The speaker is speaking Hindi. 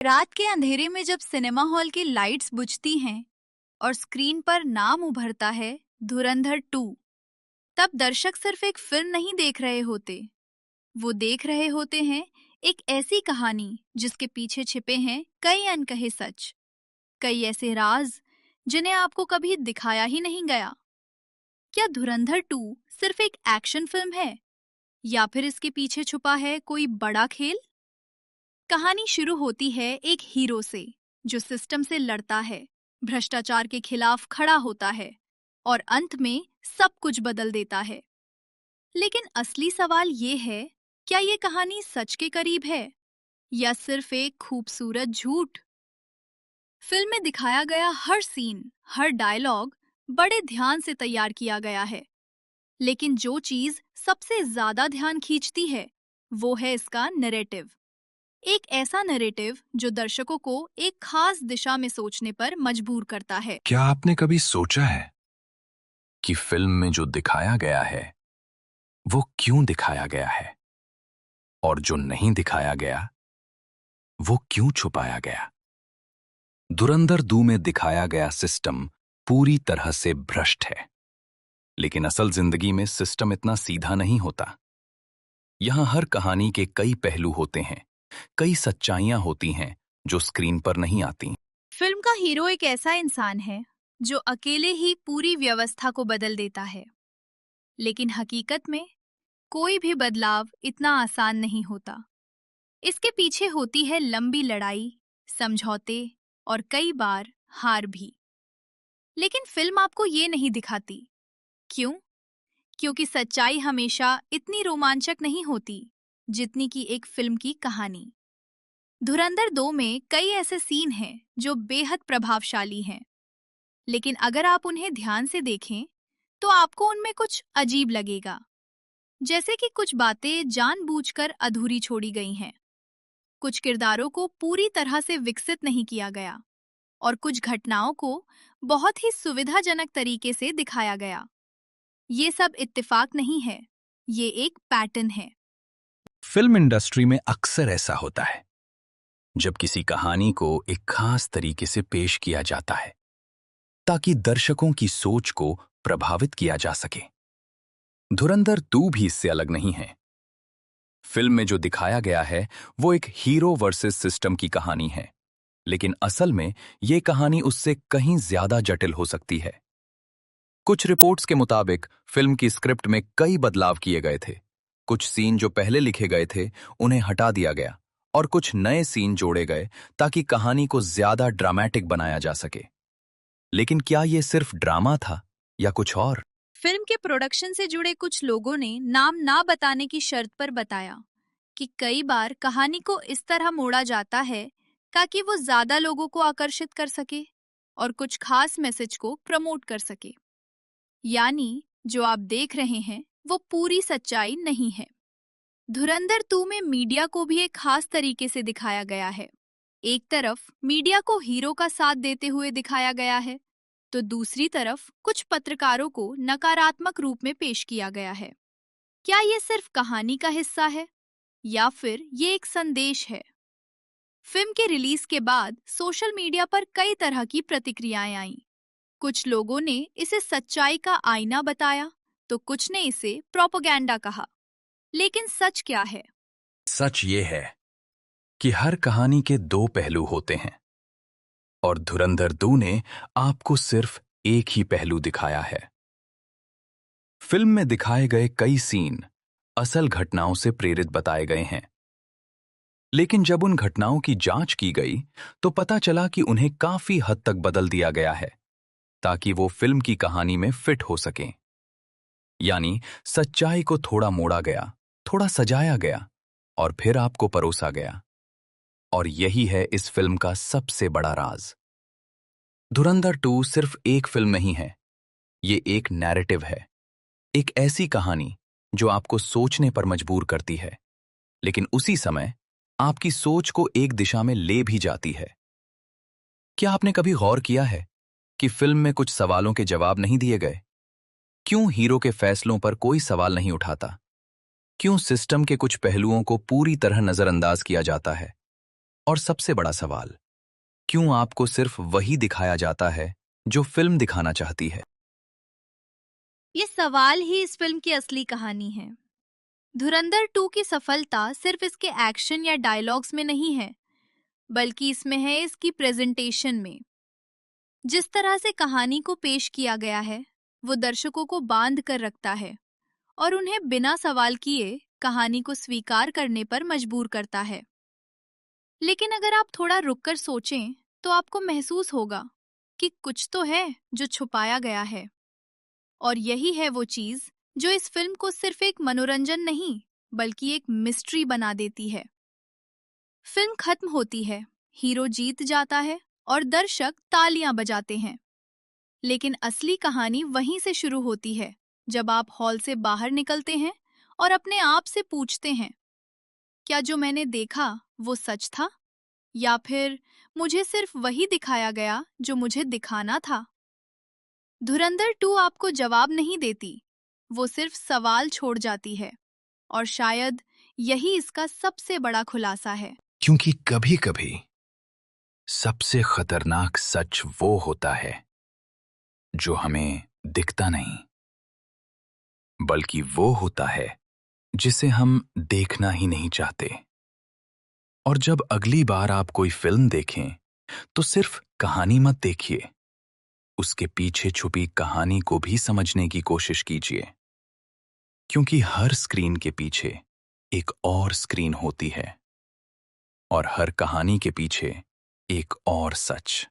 रात के अंधेरे में जब सिनेमा हॉल की लाइट्स बुझती हैं और स्क्रीन पर नाम उभरता है धुरंधर 2, तब दर्शक सिर्फ एक फिल्म नहीं देख रहे होते। वो देख रहे होते हैं एक ऐसी कहानी जिसके पीछे छिपे हैं कई अनकहे सच, कई ऐसे राज जिन्हें आपको कभी दिखाया ही नहीं गया। क्या धुरंधर 2 सिर्फ एक एक्शन फिल्म है या फिर इसके पीछे छुपा है कोई बड़ा खेल? कहानी शुरू होती है एक हीरो से जो सिस्टम से लड़ता है, भ्रष्टाचार के खिलाफ खड़ा होता है और अंत में सब कुछ बदल देता है। लेकिन असली सवाल ये है, क्या ये कहानी सच के करीब है या सिर्फ एक खूबसूरत झूठ? फिल्म में दिखाया गया हर सीन, हर डायलॉग बड़े ध्यान से तैयार किया गया है। लेकिन जो चीज सबसे ज्यादा ध्यान खींचती है, वो है इसका नैरेटिव। एक ऐसा नैरेटिव जो दर्शकों को एक खास दिशा में सोचने पर मजबूर करता है। क्या आपने कभी सोचा है कि फिल्म में जो दिखाया गया है वो क्यों दिखाया गया है, और जो नहीं दिखाया गया वो क्यों छुपाया गया? धुरंधर 2 में दिखाया गया सिस्टम पूरी तरह से भ्रष्ट है, लेकिन असल जिंदगी में सिस्टम इतना सीधा नहीं होता। यहां हर कहानी के कई पहलू होते हैं, कई सच्चाइयां होती हैं जो स्क्रीन पर नहीं आती। फिल्म का हीरो एक ऐसा इंसान है जो अकेले ही पूरी व्यवस्था को बदल देता है। लेकिन हकीकत में कोई भी बदलाव इतना आसान नहीं होता। इसके पीछे होती है लंबी लड़ाई, समझौते और कई बार हार भी। लेकिन फिल्म आपको ये नहीं दिखाती। क्यों? क्योंकि सच्चाई हमेशा इतनी रोमांचक नहीं होती जितनी कि एक फिल्म की कहानी। धुरंधर 2 में कई ऐसे सीन हैं जो बेहद प्रभावशाली हैं, लेकिन अगर आप उन्हें ध्यान से देखें तो आपको उनमें कुछ अजीब लगेगा। जैसे कि कुछ बातें जानबूझकर अधूरी छोड़ी गई हैं, कुछ किरदारों को पूरी तरह से विकसित नहीं किया गया और कुछ घटनाओं को बहुत ही सुविधाजनक तरीके से दिखाया गया। ये सब इत्तेफाक नहीं है, ये एक पैटर्न है। फिल्म इंडस्ट्री में अक्सर ऐसा होता है जब किसी कहानी को एक खास तरीके से पेश किया जाता है ताकि दर्शकों की सोच को प्रभावित किया जा सके। धुरंधर 2 भी इससे अलग नहीं है। फिल्म में जो दिखाया गया है वो एक हीरो वर्सेस सिस्टम की कहानी है, लेकिन असल में ये कहानी उससे कहीं ज्यादा जटिल हो सकती है। कुछ रिपोर्ट्स के मुताबिक फिल्म की स्क्रिप्ट में कई बदलाव किए गए थे। कुछ सीन जो पहले लिखे गए थे उन्हें हटा दिया गया और कुछ नए सीन जोड़े गए ताकि कहानी को ज्यादा ड्रामेटिक बनाया जा सके। लेकिन क्या ये सिर्फ ड्रामा था या कुछ और? फिल्म के प्रोडक्शन से जुड़े कुछ लोगों ने नाम ना बताने की शर्त पर बताया कि कई बार कहानी को इस तरह मोड़ा जाता है ताकि वो ज्यादा लोगों को आकर्षित कर सके और कुछ खास मैसेज को प्रमोट कर सके। यानी जो आप देख रहे हैं वो पूरी सच्चाई नहीं है। धुरंधर 2 में मीडिया को भी एक खास तरीके से दिखाया गया है। एक तरफ मीडिया को हीरो का साथ देते हुए दिखाया गया है, तो दूसरी तरफ कुछ पत्रकारों को नकारात्मक रूप में पेश किया गया है। क्या ये सिर्फ कहानी का हिस्सा है या फिर ये एक संदेश है? फिल्म के रिलीज के बाद सोशल मीडिया पर कई तरह की प्रतिक्रियाएं आईं। कुछ लोगों ने इसे सच्चाई का आईना बताया, तो कुछ ने इसे प्रोपेगेंडा कहा। लेकिन सच क्या है? सच ये है कि हर कहानी के दो पहलू होते हैं, और धुरंधर 2 ने आपको सिर्फ एक ही पहलू दिखाया है। फिल्म में दिखाए गए कई सीन असल घटनाओं से प्रेरित बताए गए हैं, लेकिन जब उन घटनाओं की जांच की गई तो पता चला कि उन्हें काफी हद तक बदल दिया गया है ताकि वो फिल्म की कहानी में फिट हो सकें। यानी सच्चाई को थोड़ा मोड़ा गया, थोड़ा सजाया गया और फिर आपको परोसा गया। और यही है इस फिल्म का सबसे बड़ा राज। धुरंधर 2 सिर्फ एक फिल्म नहीं है, ये एक नैरेटिव है, एक ऐसी कहानी जो आपको सोचने पर मजबूर करती है, लेकिन उसी समय आपकी सोच को एक दिशा में ले भी जाती है। क्या आपने कभी गौर किया है कि फिल्म में कुछ सवालों के जवाब नहीं दिए गए? क्यों हीरो के फैसलों पर कोई सवाल नहीं उठाता? क्यों सिस्टम के कुछ पहलुओं को पूरी तरह नजरअंदाज किया जाता है? और सबसे बड़ा सवाल, क्यों आपको सिर्फ वही दिखाया जाता है जो फिल्म दिखाना चाहती है? ये सवाल ही इस फिल्म की असली कहानी है। धुरंधर 2 की सफलता सिर्फ इसके एक्शन या डायलॉग्स में नहीं है, बल्कि इसमें है इसकी प्रेजेंटेशन में। जिस तरह से कहानी को पेश किया गया है, वो दर्शकों को बांध कर रखता है और उन्हें बिना सवाल किए कहानी को स्वीकार करने पर मजबूर करता है। लेकिन अगर आप थोड़ा रुककर सोचें, तो आपको महसूस होगा कि कुछ तो है जो छुपाया गया है। और यही है वो चीज जो इस फिल्म को सिर्फ एक मनोरंजन नहीं, बल्कि एक मिस्ट्री बना देती है। फिल्म खत्म होती है, हीरो जीत जाता है और दर्शक तालियां बजाते हैं। लेकिन असली कहानी वहीं से शुरू होती है, जब आप हॉल से बाहर निकलते हैं और अपने आप से पूछते हैं, क्या जो मैंने देखा वो सच था, या फिर मुझे सिर्फ वही दिखाया गया जो मुझे दिखाना था। धुरंधर 2 आपको जवाब नहीं देती, वो सिर्फ सवाल छोड़ जाती है। और शायद यही इसका सबसे बड़ा खुलासा है। क्योंकि कभी-कभी सबसे खतरनाक सच वो होता है जो हमें दिखता नहीं, बल्कि वो होता है जिसे हम देखना ही नहीं चाहते। और जब अगली बार आप कोई फिल्म देखें, तो सिर्फ कहानी मत देखिए, उसके पीछे छुपी कहानी को भी समझने की कोशिश कीजिए। क्योंकि हर स्क्रीन के पीछे एक और स्क्रीन होती है, और हर कहानी के पीछे एक और सच।